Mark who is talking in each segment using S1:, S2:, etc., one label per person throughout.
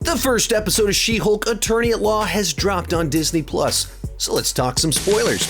S1: The first episode of She-Hulk Attorney at Law has dropped on Disney+, so let's talk some spoilers.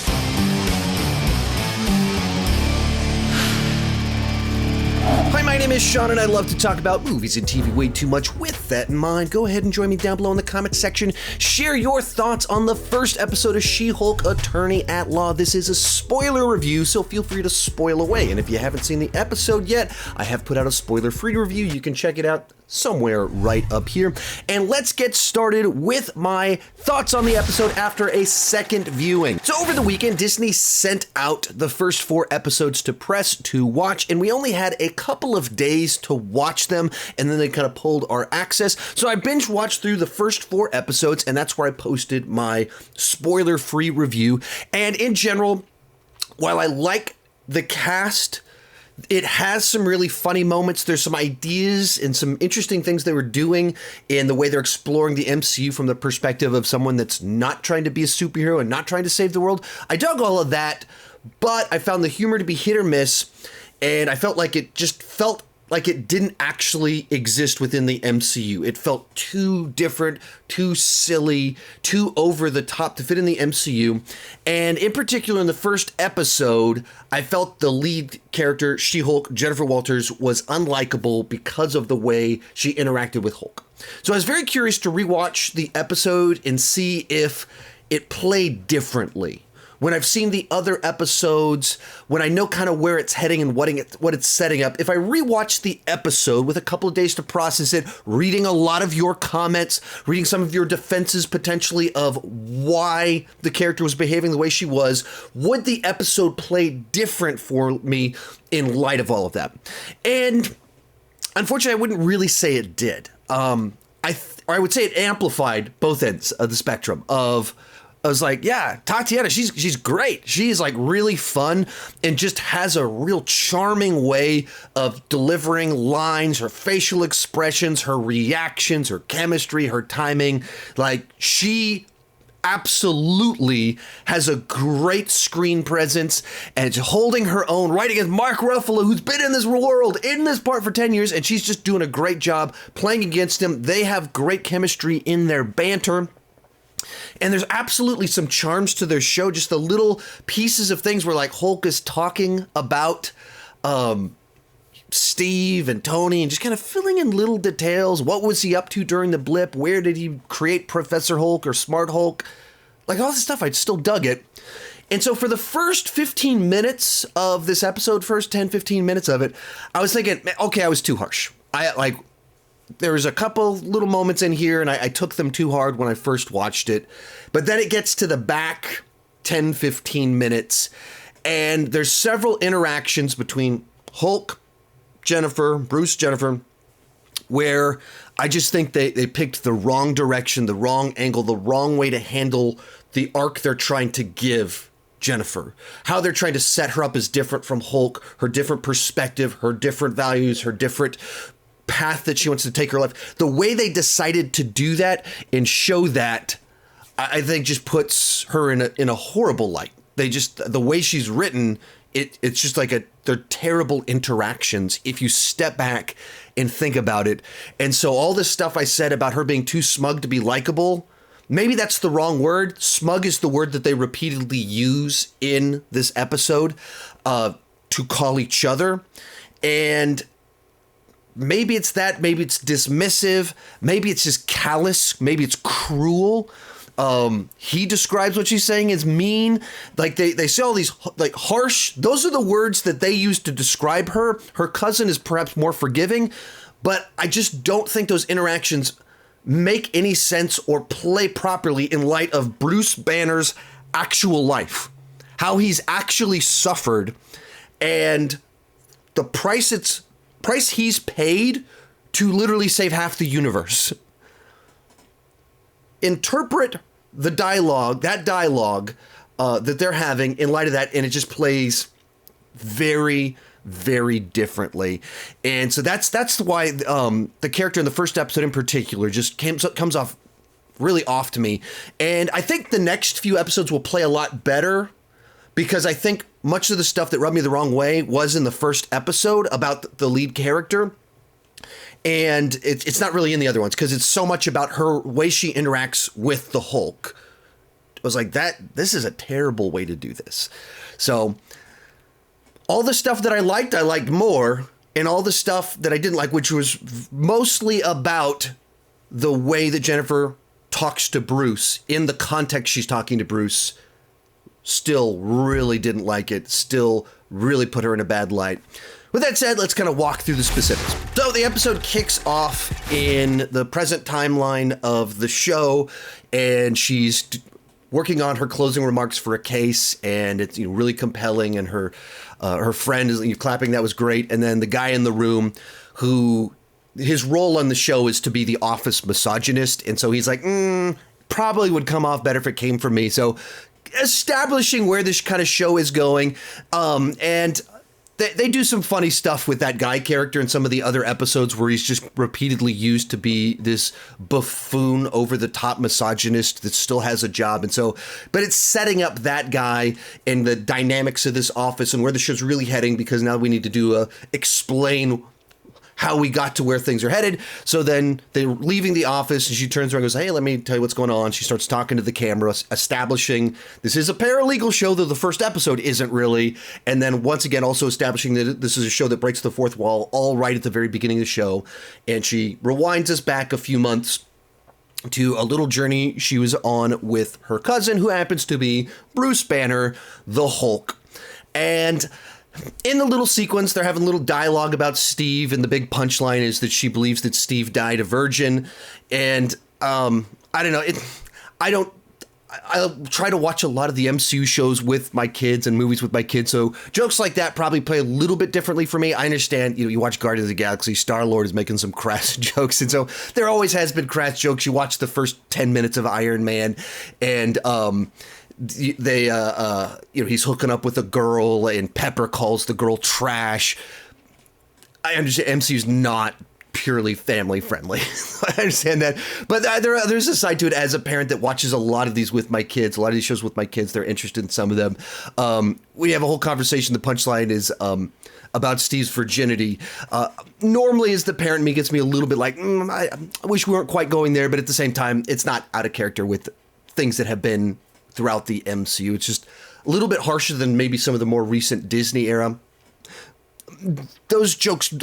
S1: Hi, my name is Sean, and I love to talk about movies and TV way too much. With that in mind, go ahead and join me down below in the comment section. Share your thoughts on the first episode of She-Hulk Attorney at Law. This is a spoiler review, so feel free to spoil away. And if you haven't seen the episode yet, I have put out a spoiler-free review. You can check it out somewhere right up here. And let's get started with my thoughts on the episode after a second viewing. So over the weekend, Disney sent out the first 4 episodes to press to watch, and we only had a couple of days to watch them, and then they kind of pulled our access. So I binge watched through the first 4 episodes, and that's where I posted my spoiler-free review. And in general, while I like the cast, it has some really funny moments. There's some ideas and some interesting things they were doing in the way they're exploring the MCU from the perspective of someone that's not trying to be a superhero and not trying to save the world. I dug all of that, but I found the humor to be hit or miss, and I felt like it didn't actually exist within the MCU. It felt too different, too silly, too over the top to fit in the MCU. And in particular, in the first episode, I felt the lead character, She-Hulk, Jennifer Walters, was unlikable because of the way she interacted with Hulk. So I was very curious to rewatch the episode and see if it played differently. When I've seen the other episodes, when I know kind of where it's heading and what it's setting up, if I rewatch the episode with a couple of days to process it, reading a lot of your comments, reading some of your defenses potentially of why the character was behaving the way she was, would the episode play different for me in light of all of that? And unfortunately, I wouldn't really say it did. I would say it amplified both ends of the spectrum of, I was like, yeah, Tatiana, she's great. She's like really fun and just has a real charming way of delivering lines, her facial expressions, her reactions, her chemistry, her timing. Like, she absolutely has a great screen presence and it's holding her own right against Mark Ruffalo, who's been in this world, in this part for 10 years, and she's just doing a great job playing against him. They have great chemistry in their banter. And there's absolutely some charms to their show, just the little pieces of things where like Hulk is talking about Steve and Tony and just kind of filling in little details. What was he up to during the blip? Where did he create Professor Hulk or Smart Hulk? Like all this stuff, I still dug it. And so for the first 15 minutes of this episode, first 10, 15 minutes of it, I was thinking, okay, I was too harsh. There was a couple little moments in here, and I took them too hard when I first watched it. But then it gets to the back 10, 15 minutes, and there's several interactions between Hulk, Bruce, Jennifer, where I just think they picked the wrong direction, the wrong angle, the wrong way to handle the arc they're trying to give Jennifer. How they're trying to set her up as different from Hulk, her different perspective, her different values, her different path that she wants to take her life. The way they decided to do that and show that, I think just puts her in a horrible light. The way she's written, it's just like they're terrible interactions if you step back and think about it. And so all this stuff I said about her being too smug to be likable, maybe that's the wrong word. Smug is the word that they repeatedly use in this episode to call each other. And maybe it's that, maybe it's dismissive, maybe it's just callous, maybe it's cruel. He describes what she's saying as mean. Like they say all these like harsh, those are the words that they use to describe her. Her cousin is perhaps more forgiving, but I just don't think those interactions make any sense or play properly in light of Bruce Banner's actual life, how he's actually suffered, and the price he's paid to literally save half the universe. Interpret the dialogue, that they're having in light of that, and it just plays very, very differently. And so that's why the character in the first episode in particular just comes off really off to me. And I think the next few episodes will play a lot better, because I think much of the stuff that rubbed me the wrong way was in the first episode about the lead character. And it's not really in the other ones because it's so much about her way she interacts with the Hulk. I was like, this is a terrible way to do this. So all the stuff that I liked more, and all the stuff that I didn't like, which was mostly about the way that Jennifer talks to Bruce in the context she's talking to Bruce, still really didn't like it, still really put her in a bad light. With that said, let's kind of walk through the specifics. So the episode kicks off in the present timeline of the show, and she's working on her closing remarks for a case, and it's really compelling, and her friend is clapping. That was great. And then the guy in the room, who his role on the show is to be the office misogynist, and so he's like, probably would come off better if it came from me. So establishing where this kind of show is going, and they do some funny stuff with that guy character in some of the other episodes where he's just repeatedly used to be this buffoon, over-the-top misogynist that still has a job. And so, but it's setting up that guy and the dynamics of this office and where the show's really heading, because now we need to explain how we got to where things are headed. So then they're leaving the office, and she turns around and goes, hey, let me tell you what's going on. She starts talking to the camera, establishing this is a paralegal show, though the first episode isn't really. And then once again, also establishing that this is a show that breaks the fourth wall, all right at the very beginning of the show. And she rewinds us back a few months to a little journey she was on with her cousin, who happens to be Bruce Banner, the Hulk. And in the little sequence, they're having a little dialogue about Steve, and the big punchline is that she believes that Steve died a virgin. And I don't know. I'll try to watch a lot of the MCU shows with my kids and movies with my kids, so jokes like that probably play a little bit differently for me. I understand, you watch Guardians of the Galaxy, Star-Lord is making some crass jokes, and so there always has been crass jokes. You watch the first 10 minutes of Iron Man, and he's hooking up with a girl, and Pepper calls the girl trash. I understand MCU's not purely family friendly. I understand that, but there's a side to it as a parent that watches a lot of these with my kids, a lot of these shows with my kids. They're interested in some of them. We have a whole conversation. The punchline is about Steve's virginity. Normally, as the parent, me gets me a little bit like, I wish we weren't quite going there, but at the same time, it's not out of character with things that have been throughout the MCU. It's just a little bit harsher than maybe some of the more recent Disney era. Those jokes,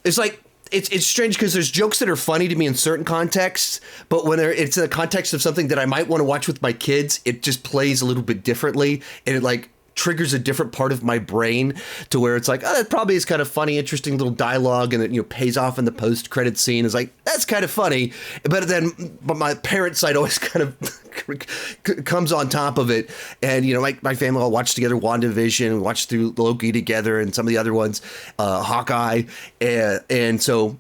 S1: it's like, it's strange because there's jokes that are funny to me in certain contexts, but when it's in the context of something that I might want to watch with my kids, it just plays a little bit differently, and it like triggers a different part of my brain to where it's like, oh, that probably is kind of funny, interesting little dialogue, and it pays off in the post-credit scene. It's like, that's kind of funny, but my parent side always kind of comes on top of it. And my family all watched together WandaVision, we watched through Loki together, and some of the other ones, Hawkeye, and so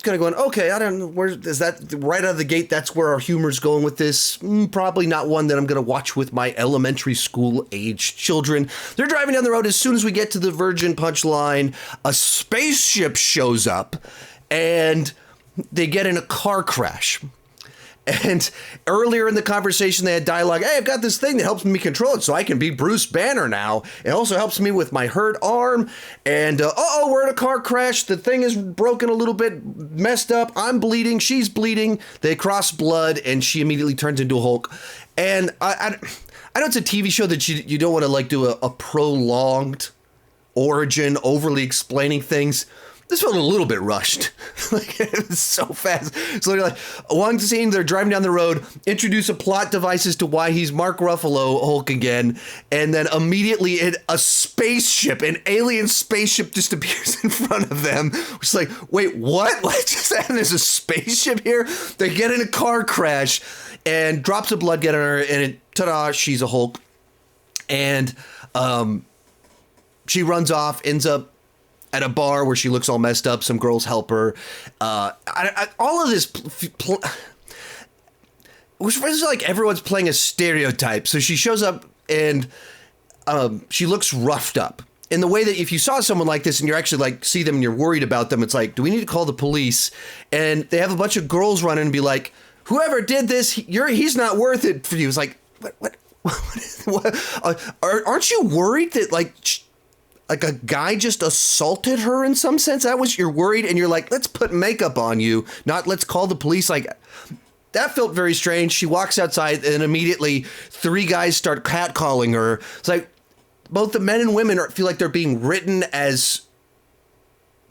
S1: kind of going, okay, I don't know, where is that right out of the gate? That's where our humor's going with this. Probably not one that I'm going to watch with my elementary school age children. They're driving down the road. As soon as we get to the Virgin punchline, a spaceship shows up, and they get in a car crash. And earlier in the conversation, they had dialogue, hey, I've got this thing that helps me control it so I can be Bruce Banner now. It also helps me with my hurt arm. And, we're in a car crash. The thing is broken a little bit, messed up. I'm bleeding. She's bleeding. They cross blood, and she immediately turns into a Hulk. And I know it's a TV show that you don't want to, do a prolonged origin, overly explaining things. This felt a little bit rushed. It was so fast. So they're like, one scene, they're driving down the road, introduce a plot device as to why he's Mark Ruffalo Hulk again, and then immediately a spaceship, an alien spaceship just appears in front of them. It's like, wait, what? What just happened? There's a spaceship here? They get in a car crash, and drops of blood get on her, and ta-da, she's a Hulk. And she runs off, ends up at a bar where she looks all messed up. Some girls help her. All of this, it's like everyone's playing a stereotype. So she shows up, and she looks roughed up. In the way that if you saw someone like this and you're actually see them and you're worried about them, it's like, do we need to call the police? And they have a bunch of girls run in and be like, whoever did this, he's not worth it for you. It's like, what? Aren't you worried that like a guy just assaulted her in some sense. That was, you're worried and you're like, let's put makeup on you, not let's call the police. Like, that felt very strange. She walks outside and immediately 3 guys start catcalling her. It's like both the men and women feel like they're being written as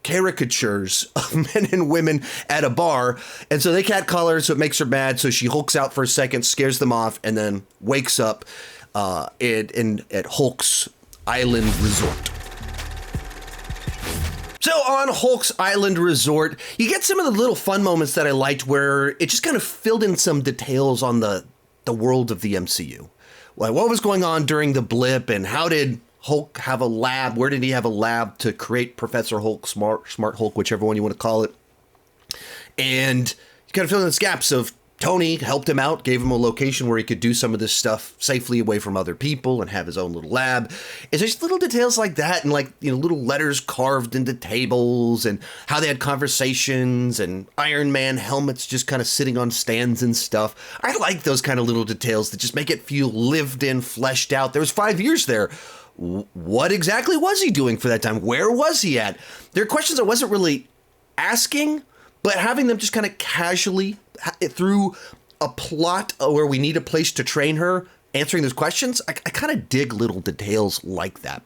S1: caricatures of men and women at a bar. And so they catcall her, so it makes her mad. So she hulks out for a second, scares them off, and then wakes up at Hulk's Island Resort. So on Hulk's Island Resort, you get some of the little fun moments that I liked where it just kind of filled in some details on the world of the MCU. Like what was going on during the blip and how did Hulk have a lab? Where did he have a lab to create Professor Hulk, Smart Hulk, whichever one you want to call it? And you kind of fill in the gaps of Tony helped him out, gave him a location where he could do some of this stuff safely away from other people and have his own little lab. It's just little details like that and like, you know, little letters carved into tables and how they had conversations and Iron Man helmets just kind of sitting on stands and stuff. I like those kind of little details that just make it feel lived in, fleshed out. There was 5 years there. What exactly was he doing for that time? Where was he at? There are questions I wasn't really asking, but having them just kind of casually through a plot where we need a place to train her, answering those questions, I kind of dig little details like that.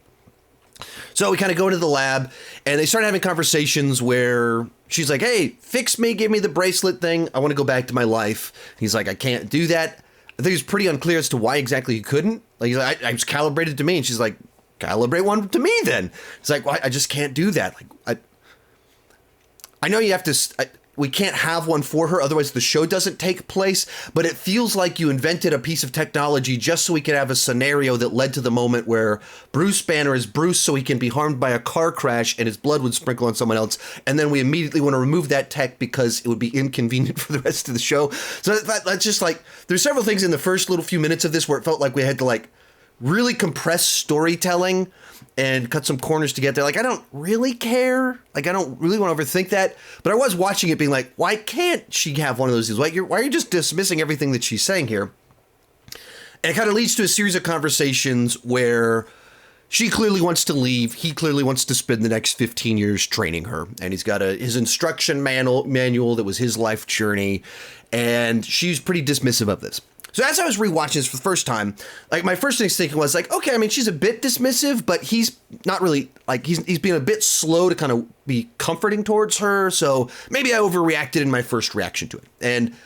S1: So we kind of go into the lab and they start having conversations where she's like, hey, fix me, give me the bracelet thing. I want to go back to my life. He's like, I can't do that. I think it's pretty unclear as to why exactly he couldn't. Like, he's like, I was calibrated to me. And she's like, calibrate one to me then. It's like, well, I just can't do that. Like, I know you have to, we can't have one for her, otherwise the show doesn't take place, but it feels like you invented a piece of technology just so we could have a scenario that led to the moment where Bruce Banner is Bruce so he can be harmed by a car crash and his blood would sprinkle on someone else, and then we immediately want to remove that tech because it would be inconvenient for the rest of the show. So that's just like, there's several things in the first little few minutes of this where it felt like we had to like really compress storytelling and cut some corners together. Like, I don't really care. Like, I don't really want to overthink that. But I was watching it being like, why can't she have one of those? Like, why are you just dismissing everything that she's saying here? And it kind of leads to a series of conversations where she clearly wants to leave. He clearly wants to spend the next 15 years training her. And he's got his instruction manual that was his life journey. And she's pretty dismissive of this. So as I was rewatching this for the first time, like my first thing thinking was like, okay, I mean, she's a bit dismissive, but he's not really like he's being a bit slow to kind of be comforting towards her. So maybe I overreacted in my first reaction to it. And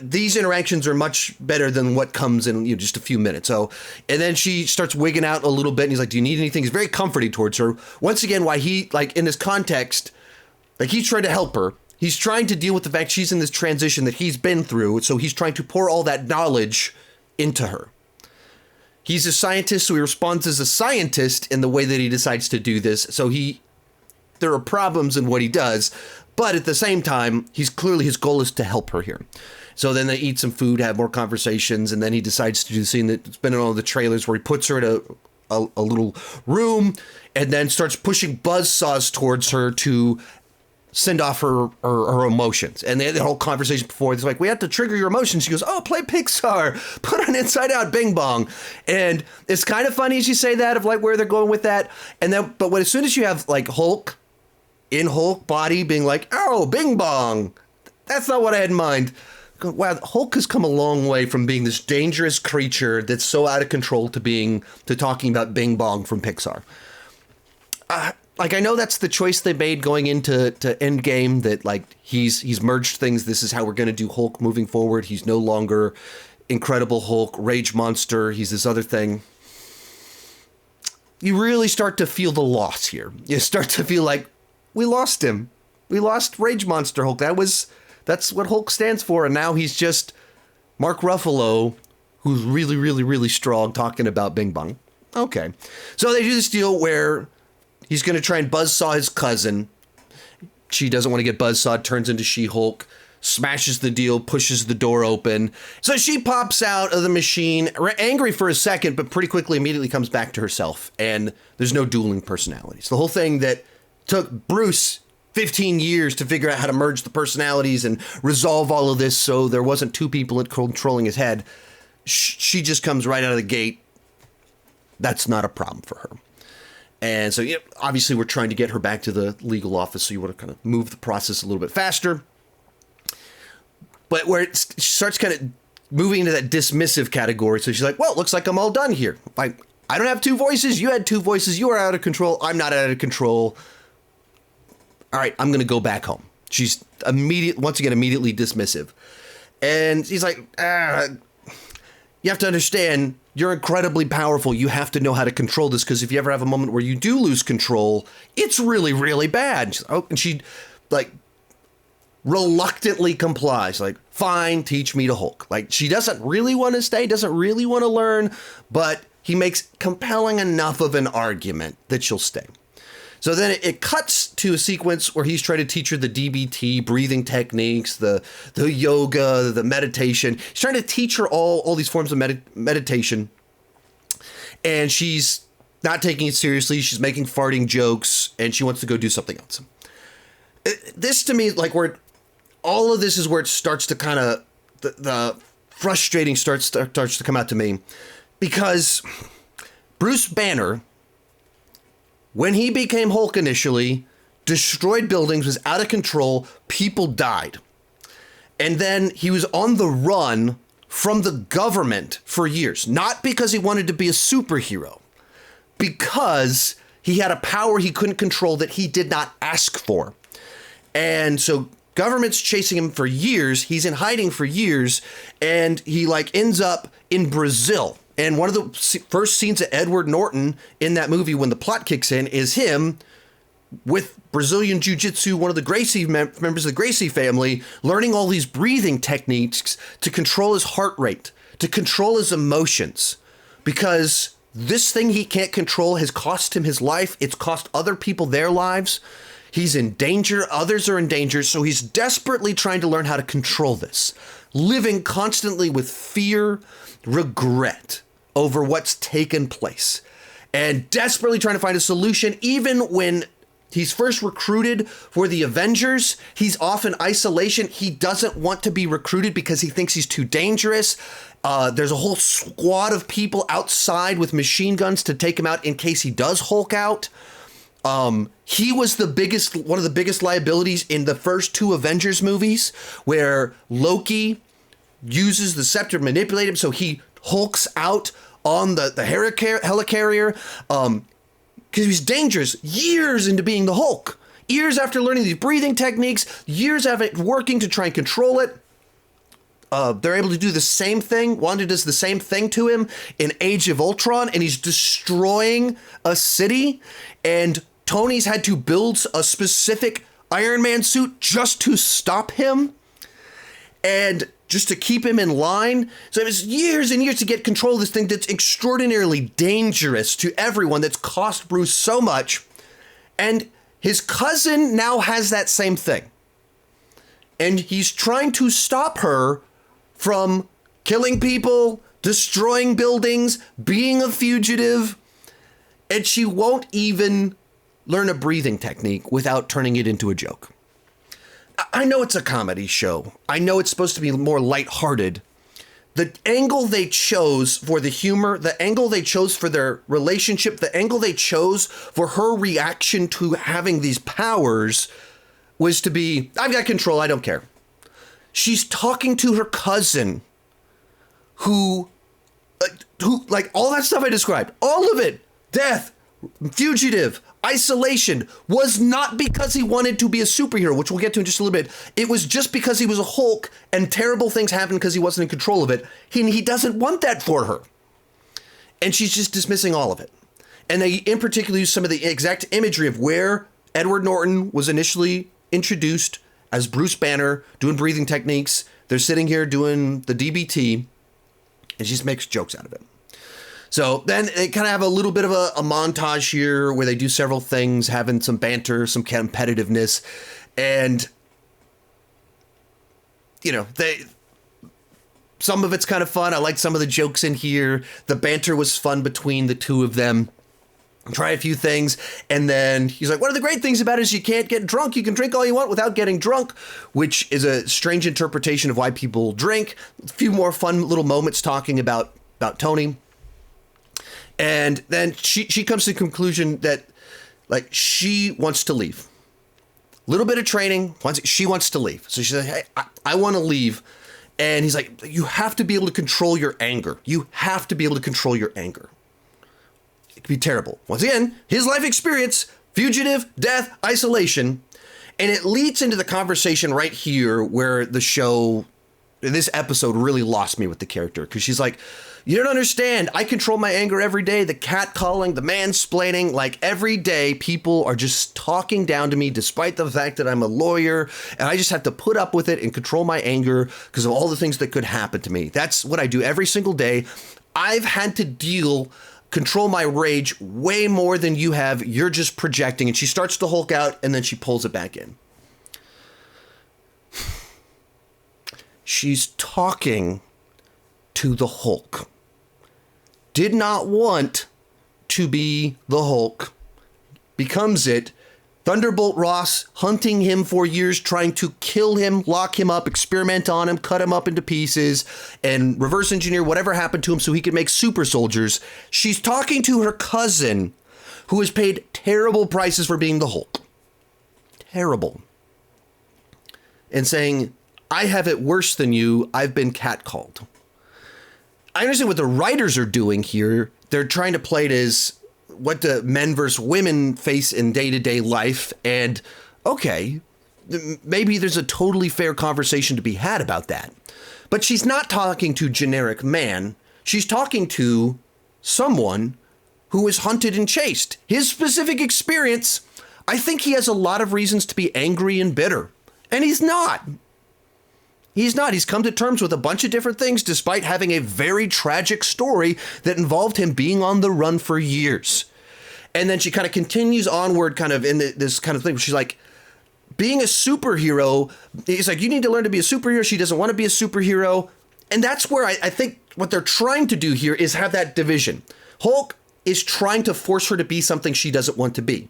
S1: these interactions are much better than what comes in just a few minutes. So, and then she starts wigging out a little bit and he's like, do you need anything? He's very comforting towards her. Once again, why he like in this context, like he's trying to help her. He's trying to deal with the fact she's in this transition that he's been through, so he's trying to pour all that knowledge into her. He's a scientist, so he responds as a scientist in the way that he decides to do this. So there are problems in what he does, but at the same time, his goal is to help her here. So then they eat some food, have more conversations, and then he decides to do the scene that's been in all the trailers where he puts her in a little room and then starts pushing buzzsaws towards her to send off her emotions. And they had the whole conversation before. It's like, we have to trigger your emotions. She goes, oh, play Pixar. Put on Inside Out, Bing Bong. And it's kind of funny as you say that of like where they're going with that. And then, but as soon as you have like Hulk in Hulk body being like, oh, Bing Bong. That's not what I had in mind. Wow, Hulk has come a long way from being this dangerous creature that's so out of control to talking about Bing Bong from Pixar. Like, I know that's the choice they made going into Endgame, that like he's merged things. This is how we're going to do Hulk moving forward. He's no longer Incredible Hulk, Rage Monster. He's this other thing. You really start to feel the loss here. You start to feel like we lost him. We lost Rage Monster Hulk. That's what Hulk stands for. And now he's just Mark Ruffalo, who's really, really, really strong, talking about Bing Bong. Okay. So they do this deal where he's going to try and buzzsaw his cousin. She doesn't want to get buzzsawed, turns into She-Hulk, smashes the deal, pushes the door open. So she pops out of the machine, angry for a second, but pretty quickly immediately comes back to herself. And there's no dueling personalities. The whole thing that took Bruce 15 years to figure out how to merge the personalities and resolve all of this so there wasn't two people controlling his head, she just comes right out of the gate. That's not a problem for her. And so, obviously, we're trying to get her back to the legal office, so you want to kind of move the process a little bit faster. But where it starts kind of moving into that dismissive category, so she's like, well, it looks like I'm all done here. I don't have two voices. You had two voices. You are out of control. I'm not out of control. All right, I'm going to go back home. She's once again immediately dismissive. And he's like, you have to understand, you're incredibly powerful. You have to know how to control this, because if you ever have a moment where you do lose control, it's really, really bad. And she like reluctantly complies, like, fine, teach me to Hulk. Like, she doesn't really want to stay, doesn't really want to learn, but he makes compelling enough of an argument that she'll stay. So then it cuts to a sequence where he's trying to teach her the DBT, breathing techniques, the yoga, the meditation. He's trying to teach her all these forms of meditation. And she's not taking it seriously. She's making farting jokes, and she wants to go do something else. This, to me, like, where all of this is where it starts to kind of, the frustrating starts to come out to me. Because Bruce Banner, when he became Hulk initially, destroyed buildings, was out of control, people died. And then he was on the run from the government for years. Not because he wanted to be a superhero, because he had a power he couldn't control that he did not ask for. And so government's chasing him for years. He's in hiding for years. And he ends up in Brazil. And one of the first scenes of Edward Norton in that movie, when the plot kicks in, is him with Brazilian Jiu-Jitsu, one of the Gracie members of the Gracie family, learning all these breathing techniques to control his heart rate, to control his emotions. Because this thing he can't control has cost him his life. It's cost other people their lives. He's in danger. Others are in danger. So he's desperately trying to learn how to control this, living constantly with fear, regret over what's taken place, and desperately trying to find a solution. Even when he's first recruited for the Avengers, he's off in isolation. He doesn't want to be recruited because he thinks he's too dangerous. There's a whole squad of people outside with machine guns to take him out in case he does Hulk out. He was one of the biggest liabilities in the first two Avengers movies, where Loki uses the scepter to manipulate him, so he hulks out on the helicarrier, because he's dangerous years into being the Hulk. Years after learning these breathing techniques, years after working to try and control it. They're able to do the same thing. Wanda does the same thing to him in Age of Ultron, and he's destroying a city. And Tony's had to build a specific Iron Man suit just to stop him, and just to keep him in line. So it was years and years to get control of this thing that's extraordinarily dangerous to everyone, that's cost Bruce so much. And his cousin now has that same thing. And he's trying to stop her from killing people, destroying buildings, being a fugitive. And she won't even learn a breathing technique without turning it into a joke. I know it's a comedy show. I know it's supposed to be more lighthearted. The angle they chose for the humor, the angle they chose for their relationship, the angle they chose for her reaction to having these powers was to be, I've got control, I don't care. She's talking to her cousin who like all that stuff I described, all of it, death, fugitive, isolation, was not because he wanted to be a superhero, which we'll get to in just a little bit. It was just because he was a Hulk and terrible things happened because he wasn't in control of it. He doesn't want that for her. And she's just dismissing all of it. And they in particular use some of the exact imagery of where Edward Norton was initially introduced as Bruce Banner, doing breathing techniques. They're sitting here doing the DBT, and she just makes jokes out of it. So then they kind of have a little bit of a montage here where they do several things, having some banter, some competitiveness. And, some of it's kind of fun. I like some of the jokes in here. The banter was fun between the two of them. Try a few things. And then he's like, one of the great things about it is you can't get drunk. You can drink all you want without getting drunk, which is a strange interpretation of why people drink. A few more fun little moments talking about Tony. And then she comes to the conclusion that Like, she wants to leave. Little bit of training, she wants to leave. So she's like, hey, I want to leave. And he's like, you have to be able to control your anger. You have to be able to control your anger. It could be terrible. Once again, his life experience, fugitive, death, isolation. And it leads into the conversation right here where the show, this episode really lost me with the character. Because she's like, you don't understand. I control my anger every day. The catcalling, the mansplaining, like every day people are just talking down to me despite the fact that I'm a lawyer. And I just have to put up with it and control my anger because of all the things that could happen to me. That's what I do every single day. I've had to control my rage way more than you have. You're just projecting. And she starts to Hulk out and then she pulls it back in. She's talking to the Hulk. Did not want to be the Hulk, becomes it. Thunderbolt Ross hunting him for years, trying to kill him, lock him up, experiment on him, cut him up into pieces, and reverse engineer whatever happened to him so he could make super soldiers. She's talking to her cousin, who is paid terrible prices for being the Hulk. Terrible. And saying, I have it worse than you. I've been catcalled. I understand what the writers are doing here. They're trying to play it as what the men versus women face in day-to-day life. And okay, maybe there's a totally fair conversation to be had about that. But she's not talking to generic man. She's talking to someone who is hunted and chased. His specific experience, I think he has a lot of reasons to be angry and bitter. And he's not. He's not. He's come to terms with a bunch of different things despite having a very tragic story that involved him being on the run for years. And then she kind of continues onward kind of in this kind of thing where she's like, being a superhero, he's like, you need to learn to be a superhero. She doesn't want to be a superhero. And that's where I think what they're trying to do here is have that division. Hulk is trying to force her to be something she doesn't want to be.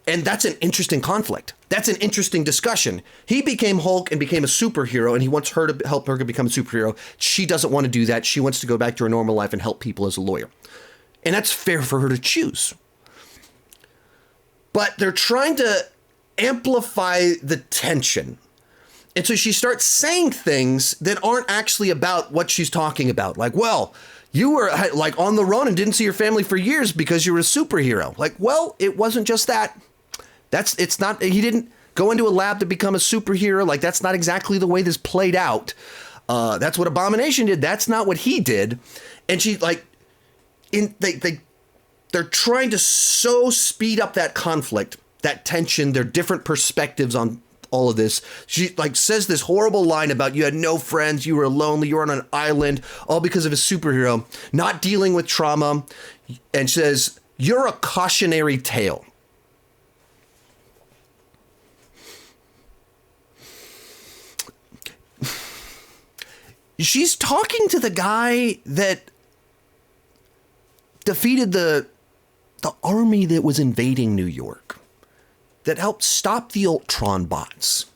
S1: And that's an interesting conflict. That's an interesting discussion. He became Hulk and became a superhero, and he wants her to help her to become a superhero. She doesn't want to do that. She wants to go back to her normal life and help people as a lawyer. And that's fair for her to choose. But they're trying to amplify the tension. And so she starts saying things that aren't actually about what she's talking about. Like, well, you were like on the run and didn't see your family for years because you were a superhero. Like, well, it wasn't just that. It's not, he didn't go into a lab to become a superhero. Like, that's not exactly the way this played out. That's what Abomination did. That's not what he did. And she like, they're trying to so speed up that conflict, that tension, their different perspectives on all of this. She like says this horrible line about you had no friends, you were lonely, you were on an island, all because of a superhero, not dealing with trauma. And says, you're a cautionary tale. She's talking to the guy that defeated the army that was invading New York, that helped stop the Ultron bots,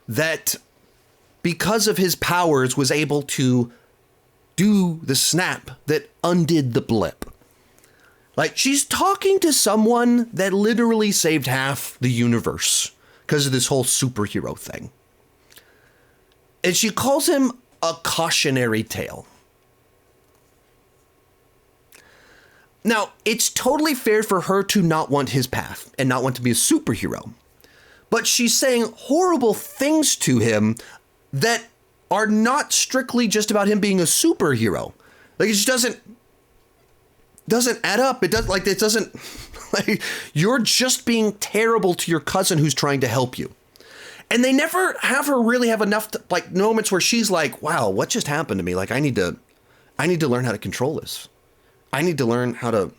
S1: that because of his powers was able to do the snap that undid the blip. Like, she's talking to someone that literally saved half the universe because of this whole superhero thing. And she calls him a cautionary tale. Now, it's totally fair for her to not want his path and not want to be a superhero. But she's saying horrible things to him that are not strictly just about him being a superhero. Like, it just doesn't add up. It doesn't like, you're just being terrible to your cousin who's trying to help you. And they never have her really have enough like moments where she's like, wow, what just happened to me? Like, I need to learn how to control this. I need to learn how to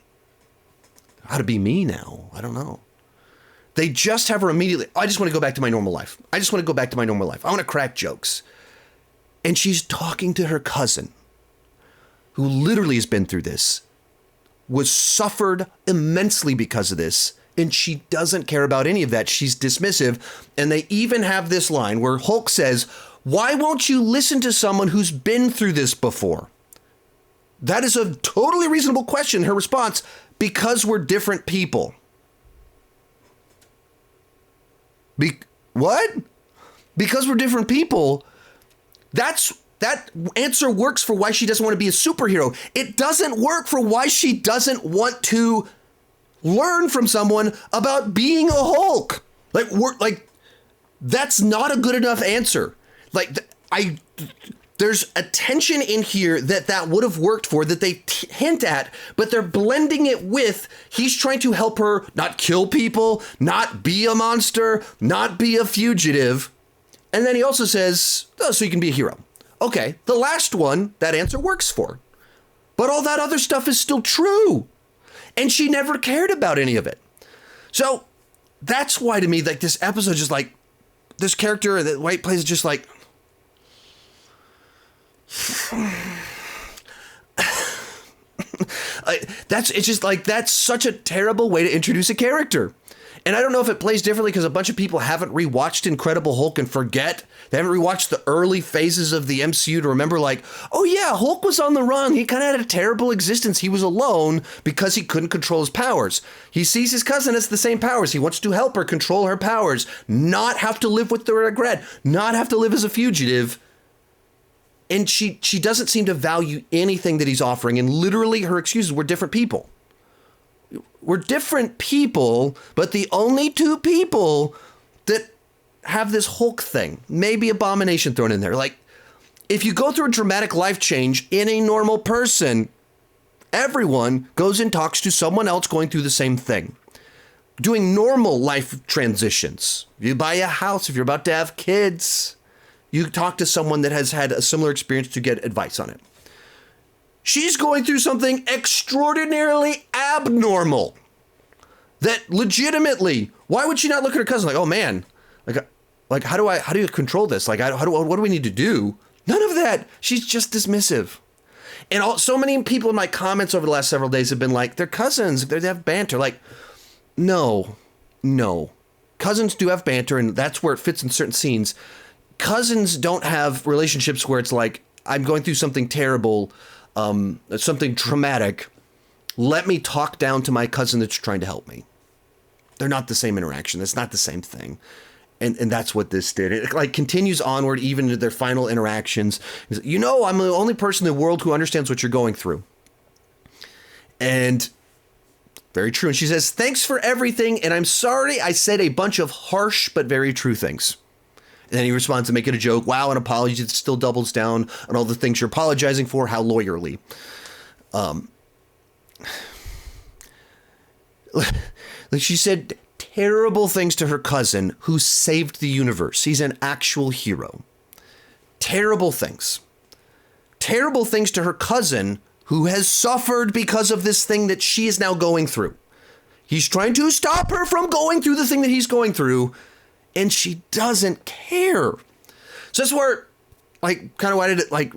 S1: be me now. I don't know. They just have her immediately. I just want to go back to my normal life. I just want to go back to my normal life. I want to crack jokes. And she's talking to her cousin, who literally has been through this, was suffered immensely because of this. And she doesn't care about any of that. She's dismissive. And they even have this line where Hulk says, why won't you listen to someone who's been through this before? That is a totally reasonable question. Her response, because we're different people. What? Because we're different people. That answer works for why she doesn't want to be a superhero. It doesn't work for why she doesn't want to learn from someone about being a Hulk. That's not a good enough answer. There's a tension in here that would have worked for, that they hint at, but they're blending it with he's trying to help her not kill people, not be a monster, not be a fugitive. And then he also says, so you can be a hero. Okay, the last one, that answer works for. But all that other stuff is still true. And she never cared about any of it. So that's why, to me, this episode just this character that White plays just that's such a terrible way to introduce a character. And I don't know if it plays differently because a bunch of people haven't rewatched Incredible Hulk and forget. They haven't rewatched the early phases of the MCU to remember oh yeah, Hulk was on the run. He kind of had a terrible existence. He was alone because he couldn't control his powers. He sees his cousin as the same powers. He wants to help her control her powers, not have to live with the regret, not have to live as a fugitive. And she doesn't seem to value anything that he's offering. And literally her excuses were different people. We're different people, but the only two people that have this Hulk thing, maybe Abomination thrown in there. If you go through a dramatic life change in a normal person, everyone goes and talks to someone else going through the same thing. Doing normal life transitions. You buy a house, if you're about to have kids, you talk to someone that has had a similar experience to get advice on it. She's going through something extraordinarily abnormal that legitimately, why would she not look at her cousin oh man, how do you control this? what do we need to do? None of that. She's just dismissive. And so many people in my comments over the last several days have been they're cousins, they have banter. No. Cousins do have banter, and that's where it fits in certain scenes. Cousins don't have relationships where it's I'm going through something terrible, something traumatic. Let me talk down to my cousin that's trying to help me. They're not the same interaction. It's not the same thing. And that's what this did. It continues onward even to their final interactions. I'm the only person in the world who understands what you're going through. And very true. And she says, thanks for everything. And I'm sorry I said a bunch of harsh but very true things. And then he responds to make it a joke. Wow, an apology. It still doubles down on all the things you're apologizing for. How lawyerly. She said terrible things to her cousin who saved the universe. He's an actual hero. Terrible things. Terrible things to her cousin who has suffered because of this thing that she is now going through. He's trying to stop her from going through the thing that he's going through. And she doesn't care. So that's where, kind of why did it, I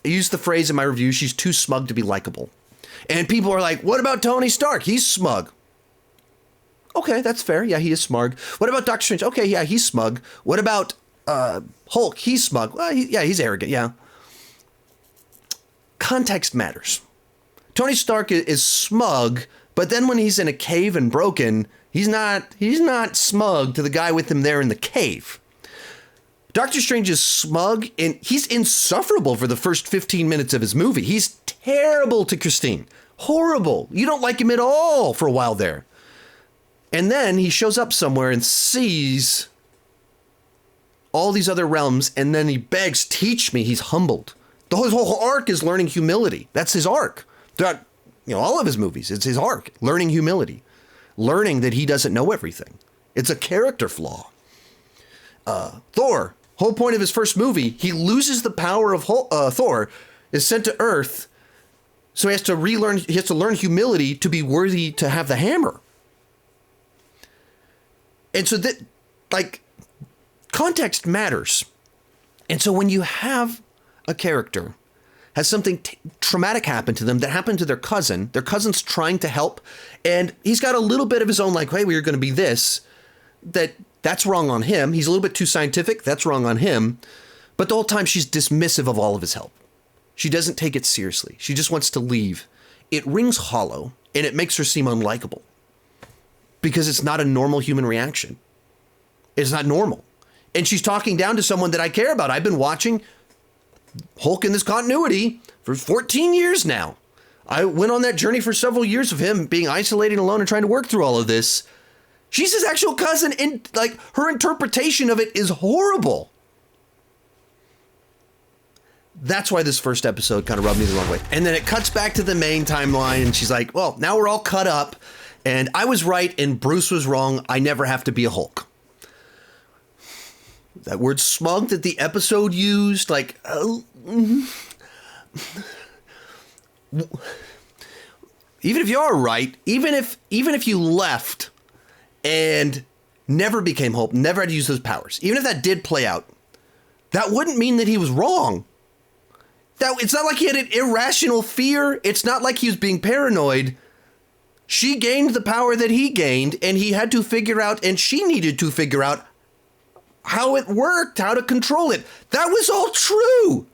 S1: used the phrase in my review, she's too smug to be likable. And people are what about Tony Stark? He's smug. Okay, that's fair. Yeah, he is smug. What about Doctor Strange? Okay, yeah, he's smug. What about Hulk? He's smug. Well, he's arrogant, yeah. Context matters. Tony Stark is smug, but then when he's in a cave and broken, he's not smug to the guy with him there in the cave. Doctor Strange is smug, and he's insufferable for the first 15 minutes of his movie. He's terrible to Christine. Horrible. You don't like him at all for a while there. And then he shows up somewhere and sees all these other realms, and then he begs, teach me. He's humbled. The whole arc is learning humility. That's his arc. Throughout, all of his movies, it's his arc, learning humility. Learning that he doesn't know everything. It's a character flaw. Thor, whole point of his first movie, he loses the power of Thor, is sent to Earth, so he has to learn humility to be worthy to have the hammer. And so that, context matters. And so when you have a character has something traumatic happen to them that happened to their cousin's trying to help, and he's got a little bit of his own hey, we're going to be this, that's wrong on him. He's a little bit too scientific. That's wrong on him. But the whole time she's dismissive of all of his help. She doesn't take it seriously. She just wants to leave. It rings hollow, and it makes her seem unlikable because it's not a normal human reaction. It's not normal. And she's talking down to someone that I care about. I've been watching Hulk in this continuity for 14 years now. I went on that journey for several years of him being isolated, alone, and trying to work through all of this. She's his actual cousin, and like her interpretation of it is horrible. That's why this first episode kind of rubbed me the wrong way. And then it cuts back to the main timeline, and she's like, well, now we're all cut up, and I was right, and Bruce was wrong. I never have to be a Hulk. That word smug that the episode used, like, even if you are right, even if you left and never became Hulk, never had to use those powers, even if that did play out, that wouldn't mean that he was wrong. It's not like he had an irrational fear. It's not like he was being paranoid. She gained the power that he gained, and he had to figure out, and she needed to figure out how it worked, how to control it. That was all true.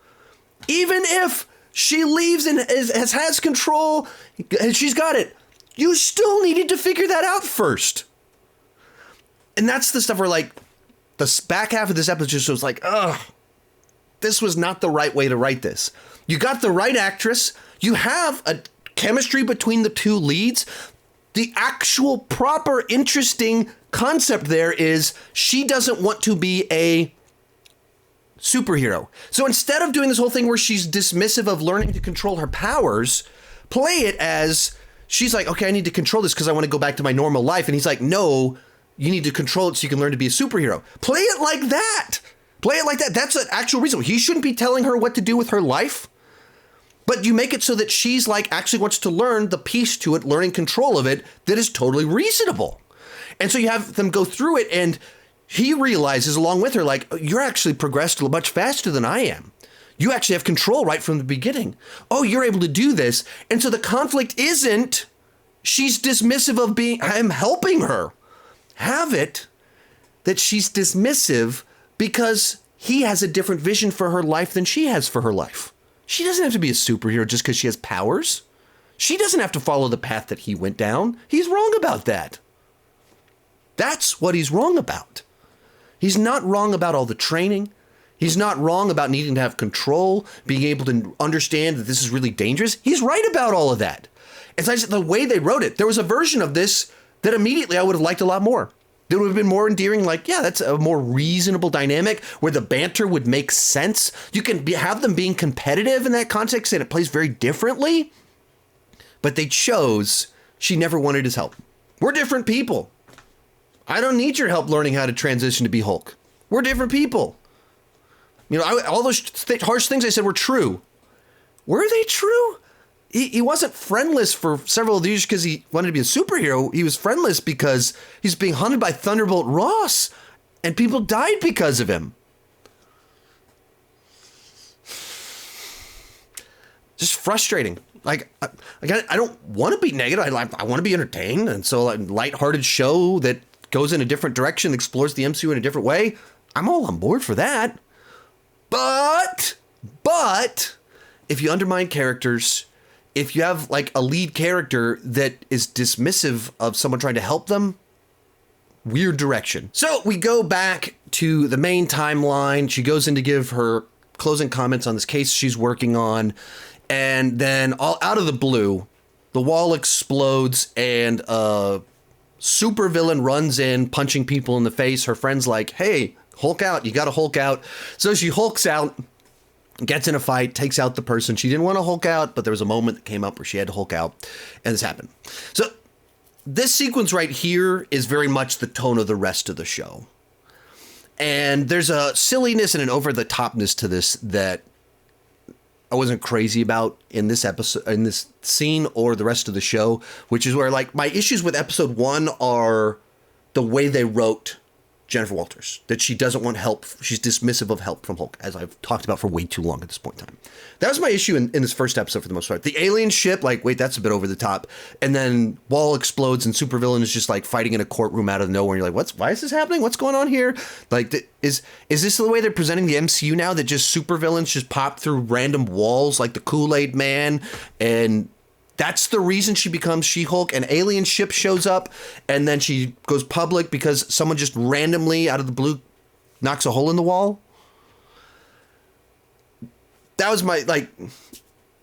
S1: Even if she leaves and has control, and she's got it, you still needed to figure that out first. And that's the stuff where, like, the back half of this episode just was like, ugh, this was not the right way to write this. You got the right actress. You have a chemistry between the two leads. The actual proper interesting concept there is she doesn't want to be a superhero. So instead of doing this whole thing where she's dismissive of learning to control her powers, play it as she's like, okay, I need to control this because I want to go back to my normal life. And he's like, no, you need to control it so you can learn to be a superhero. Play it like that. Play it like that. That's an actual reason. He shouldn't be telling her what to do with her life. But you make it so that she's like actually wants to learn the piece to it, learning control of it, that is totally reasonable. And so you have them go through it, and he realizes along with her, like, you're actually progressed much faster than I am. You actually have control right from the beginning. Oh, you're able to do this. And so the conflict isn't she's dismissive of him helping her. Have it that she's dismissive because he has a different vision for her life than she has for her life. She doesn't have to be a superhero just because she has powers. She doesn't have to follow the path that he went down. He's wrong about that. That's what he's wrong about. He's not wrong about all the training. He's not wrong about needing to have control, being able to understand that this is really dangerous. He's right about all of that. And so the way they wrote it, there was a version of this that immediately I would have liked a lot more. That would have been more endearing, like, yeah, that's a more reasonable dynamic where the banter would make sense. You can have them being competitive in that context, and it plays very differently. But they chose, she never wanted his help. We're different people. I don't need your help learning how to transition to be Hulk. We're different people. You know, all those harsh things I said were true. Were they true? He wasn't friendless for several years because he wanted to be a superhero. He was friendless because he's being hunted by Thunderbolt Ross, and people died because of him. Just frustrating. Like, I don't want to be negative. I want to be entertained, and so a lighthearted show that goes in a different direction, explores the MCU in a different way, I'm all on board for that. But if you undermine characters, if you have like a lead character that is dismissive of someone trying to help them, weird direction. So we go back to the main timeline. She goes in to give her closing comments on this case she's working on. And then all out of the blue, the wall explodes and a supervillain runs in, punching people in the face. Her friend's like, hey, Hulk out. You got to Hulk out. So she hulks out, gets in a fight, takes out the person. She didn't want to Hulk out, but there was a moment that came up where she had to Hulk out, and this happened. So this sequence right here is very much the tone of the rest of the show. And there's a silliness and an over-the-topness to this that I wasn't crazy about in this episode, in this scene or the rest of the show, which is where, like, my issues with episode 1 are the way they wrote Jennifer Walters, that she doesn't want help. She's dismissive of help from Hulk, as I've talked about for way too long at this point in time. That was my issue in this first episode for the most part. The alien ship, like, wait, that's a bit over the top. And then wall explodes and supervillain is just like fighting in a courtroom out of nowhere. And you're like, why is this happening? What's going on here? Like, is this the way they're presenting the MCU now, that just supervillains just pop through random walls like the Kool-Aid Man and That's the reason she becomes She-Hulk. An alien ship shows up, and then she goes public because someone just randomly, out of the blue, knocks a hole in the wall. That was my, like,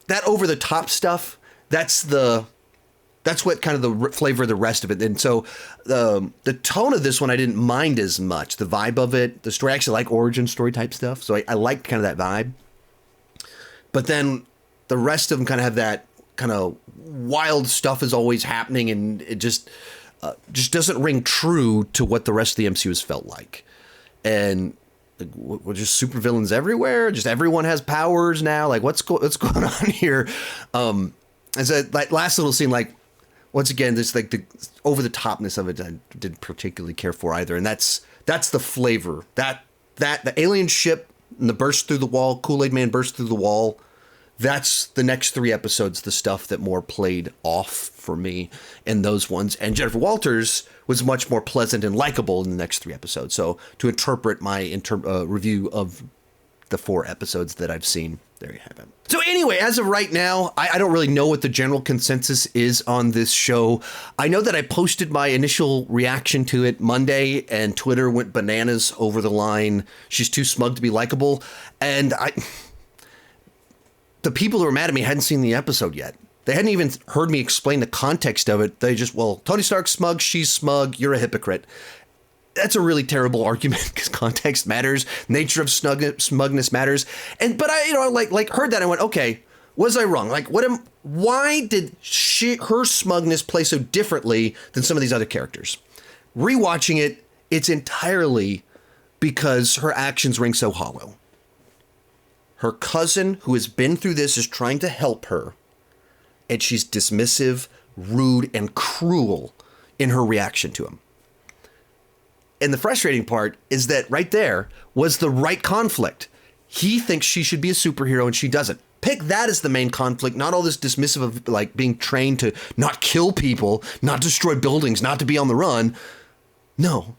S1: that over-the-top stuff, that's what kind of the flavor of the rest of it. And so the tone of this one, I didn't mind as much. The vibe of it, the story, I actually like origin story type stuff. So I liked kind of that vibe. But then the rest of them kind of have that kind of wild stuff is always happening, and it just doesn't ring true to what the rest of the MCU has felt like. And like, we're just supervillains everywhere. Just everyone has powers now. Like, what's going on here? As a like last little scene, like once again, this like the over the topness of it, I didn't particularly care for either. And that's the flavor that the alien ship and the burst through the wall, Kool-Aid Man burst through the wall. That's the next 3 episodes, the stuff that more played off for me in those ones. And Jennifer Walters was much more pleasant and likable in the next 3 episodes. So to interpret my review of the 4 episodes that I've seen, there you have it. So anyway, as of right now, I don't really know what the general consensus is on this show. I know that I posted my initial reaction to it Monday, and Twitter went bananas over the line. She's too smug to be likable. And the people who were mad at me hadn't seen the episode yet. They hadn't even heard me explain the context of it. They just, well, Tony Stark's smug, she's smug, you're a hypocrite. That's a really terrible argument because context matters. Nature of smugness matters. But I heard that and went, okay, was I wrong? Like, why did her smugness play so differently than some of these other characters? Rewatching it, it's entirely because her actions ring so hollow. Her cousin, who has been through this, is trying to help her, and she's dismissive, rude, and cruel in her reaction to him. And the frustrating part is that right there was the right conflict. He thinks she should be a superhero, and she doesn't. Pick that as the main conflict, not all this dismissive of like being trained to not kill people, not destroy buildings, not to be on the run. No.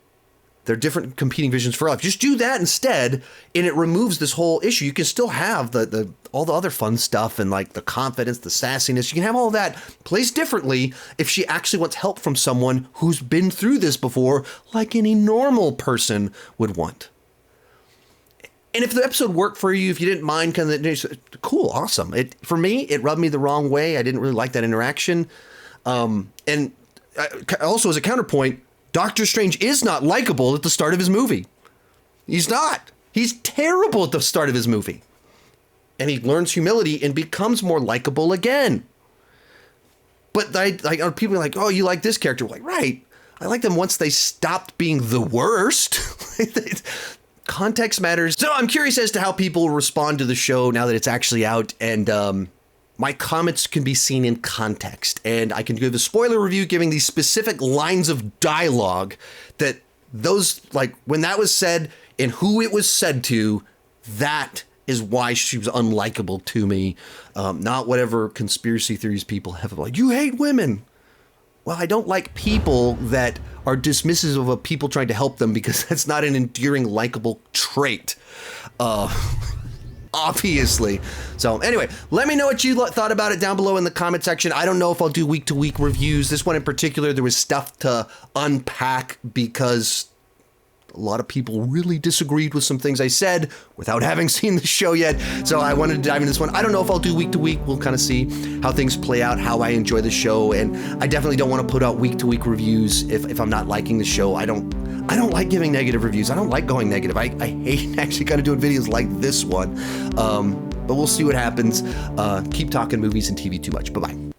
S1: They're different competing visions for life. Just do that instead, and it removes this whole issue. You can still have the all the other fun stuff and like the confidence, the sassiness. You can have all that placed differently if she actually wants help from someone who's been through this before, like any normal person would want. And if the episode worked for you, if you didn't mind, kind of cool, awesome. For me, it rubbed me the wrong way. I didn't really like that interaction. And also as a counterpoint, Doctor Strange is not likable at the start of his movie. He's not. He's terrible at the start of his movie. And he learns humility and becomes more likable again. But people are like, oh, you like this character? We're like, right. I like them once they stopped being the worst. Context matters. So I'm curious as to how people respond to the show now that it's actually out. And my comments can be seen in context, and I can give a spoiler review giving these specific lines of dialogue that those, like when that was said and who it was said to, that is why she was unlikable to me. Not whatever conspiracy theories people have like, you hate women. Well, I don't like people that are dismissive of people trying to help them because that's not an endearing, likable trait. Obviously. So anyway, let me know what you thought about it down below in the comment section. I don't know if I'll do week-to-week reviews. This one in particular, there was stuff to unpack because a lot of people really disagreed with some things I said without having seen the show yet. So I wanted to dive into this one. I don't know if I'll do week-to-week. We'll kind of see how things play out, how I enjoy the show. And I definitely don't want to put out week-to-week reviews if I'm not liking the show. I don't like giving negative reviews. I don't like going negative. I hate actually kind of doing videos like this one. But we'll see what happens. Keep talking movies and TV too much. Bye-bye.